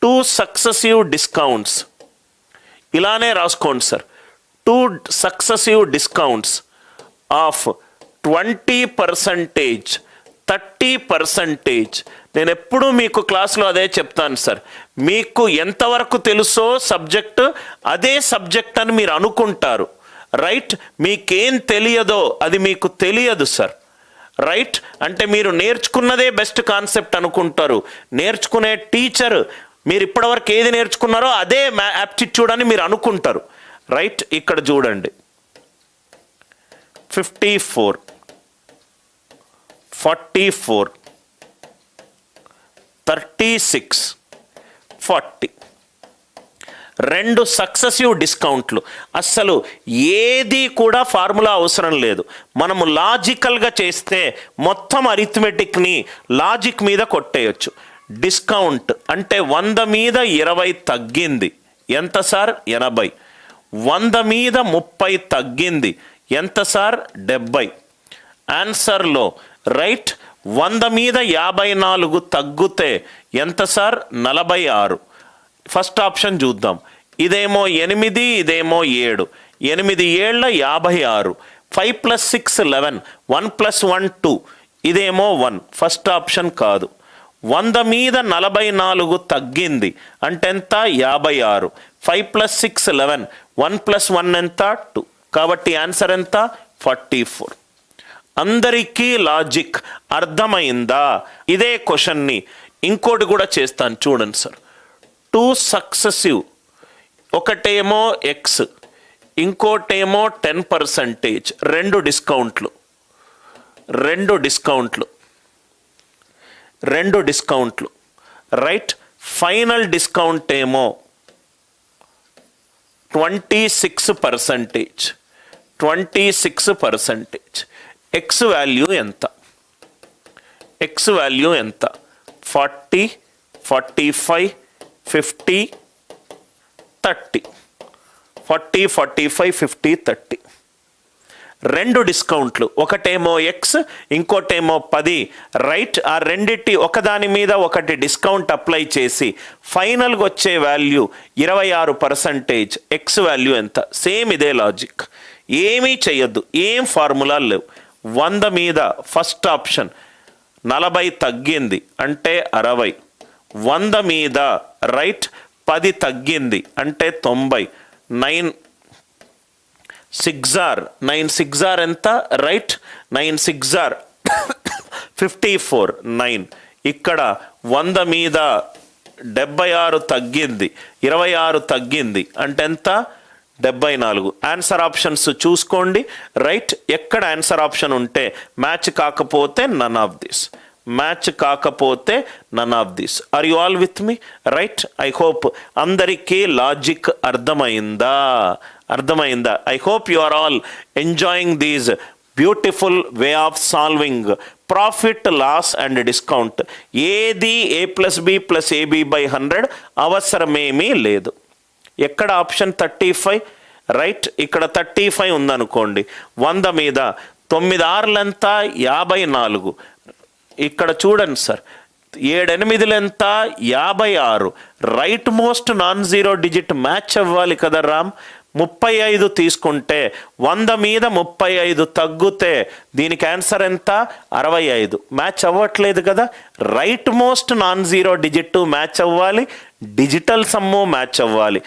2 successive discounts, ఇలానే రాసుకోండి sir. 2 successive discounts of 20%, 30%. నేను ఎప్పుడూ మీకు క్లాస్లో అదే చెప్తాను సార్. మీకు ఎంతవరకు తెలుసో సబ్జెక్టు, అదే సబ్జెక్ట్ అని మీరు అనుకుంటారు, రైట్? మీకేం తెలియదో అది మీకు తెలియదు సార్, రైట్? అంటే మీరు నేర్చుకున్నదే బెస్ట్ కాన్సెప్ట్ అనుకుంటారు. నేర్చుకునే టీచర్ మీరు ఇప్పటివరకు ఏది నేర్చుకున్నారో అదే యాప్టిట్యూడ్ అని మీరు అనుకుంటారు, రైట్? ఇక్కడ చూడండి, 54, 44, 36, 40. 2 సక్సెసివ్ డిస్కౌంట్లు. అస్సలు ఏది కూడా ఫార్ములా అవసరం లేదు. మనము లాజికల్గా చేస్తే మొత్తం అరిథమెటిక్ని లాజిక్ మీద కొట్టేయచ్చు. డిస్కౌంట్ అంటే 100 మీద 20 తగ్గింది, ఎంత సార్? 80. 100 మీద 30 తగ్గింది, ఎంత సార్? 70. ఆన్సర్లో రైట్ 100 మీద 54 తగ్గితే ఎంత సార్? 46. ఫస్ట్ ఆప్షన్ చూద్దాం. ఇదేమో 8, ఇదేమో 7. 8 ఏళ్ళ 56. 5 + 6 11. 1 + 1 2. ఇదేమో 1. ఫస్ట్ ఆప్షన్ కాదు. 100 మీద 44 తగ్గింది అంటే ఎంత? 56. 5 + 6 11. 1 + 1 ఎంత? 2. కాబట్టి ఆన్సర్ ఎంత? 44. అందరికీ లాజిక్ అర్థమైందా? ఇదే క్వశ్చన్ని ఇంకోటి కూడా చేస్తాను చూడండి సార్. 2 సక్సెసివ్, ఒకటేమో ఎక్స్, ఇంకోటేమో 10%. 2 డిస్కౌంట్లు, 2 డిస్కౌంట్లు, 2 డిస్కౌంట్లు, రైట్? ఫైనల్ డిస్కౌంట్ ఏమో 26%, 26%. ఎక్స్ వాల్యూ ఎంత? ఎక్స్ వాల్యూ ఎంత? 40, 45, 50, 30. 40, 45, 50, 30. 2 డిస్కౌంట్లు, ఒకటేమో ఎక్స్, ఇంకోటేమో 10, రైట్? ఆ రెండిటి ఒకదాని మీద ఒకటి డిస్కౌంట్ అప్లై చేసి ఫైనల్గా వచ్చే వాల్యూ 26%. ఎక్స్ వాల్యూ ఎంత? సేమ్ ఇదే లాజిక్, ఏమీ చెయ్యొద్దు, ఏం ఫార్ములా లేవు. 100 మీద ఫస్ట్ ఆప్షన్ 40 తగ్గింది అంటే 60. 100 మీద రైట్ 10 తగ్గింది అంటే 90. 9 6 ఆర్ 9 6 ఆర్ ఎంత? Right 9 6 are 54. 9. ఇక్కడ 100 మీద 76 తగ్గింది, 26 తగ్గింది అంటే ఎంత? 74. ఆన్సర్ ఆప్షన్స్ చూసుకోండి, రైట్? ఎక్కడ ఆన్సర్ ఆప్షన్ ఉంటే మ్యాచ్ కాకపోతే నన్ ఆఫ్ దిస్, మ్యాచ్ కాకపోతే none of this. Are you all with me? Right? I hope అందరికీ లాజిక్ అర్థమైందా? అర్థమైందా? I hope you are all enjoying these beautiful way of solving profit, loss and discount. ఏది A + B + AB/100 అవసరమేమీ లేదు. ఎక్కడ option 35, right? ఇక్కడ 35 ఉందనుకోండి. 100 మీద 9 ఆరులంత 54. ఇక్కడ చూడండి సార్, 7 8 ఎంత? 56. Right most non zero digit match అవ్వాలి కదా రామ్? 35 తీసుకుంటే 100 మీద 35 తగ్గితే దీనికి ఆన్సర్ ఎంత? 65. మ్యాచ్ అవ్వట్లేదు కదా? Right most non zero digit match అవ్వాలి, డిజిటల్ సమ్ము మ్యాచ్ అవ్వాలి.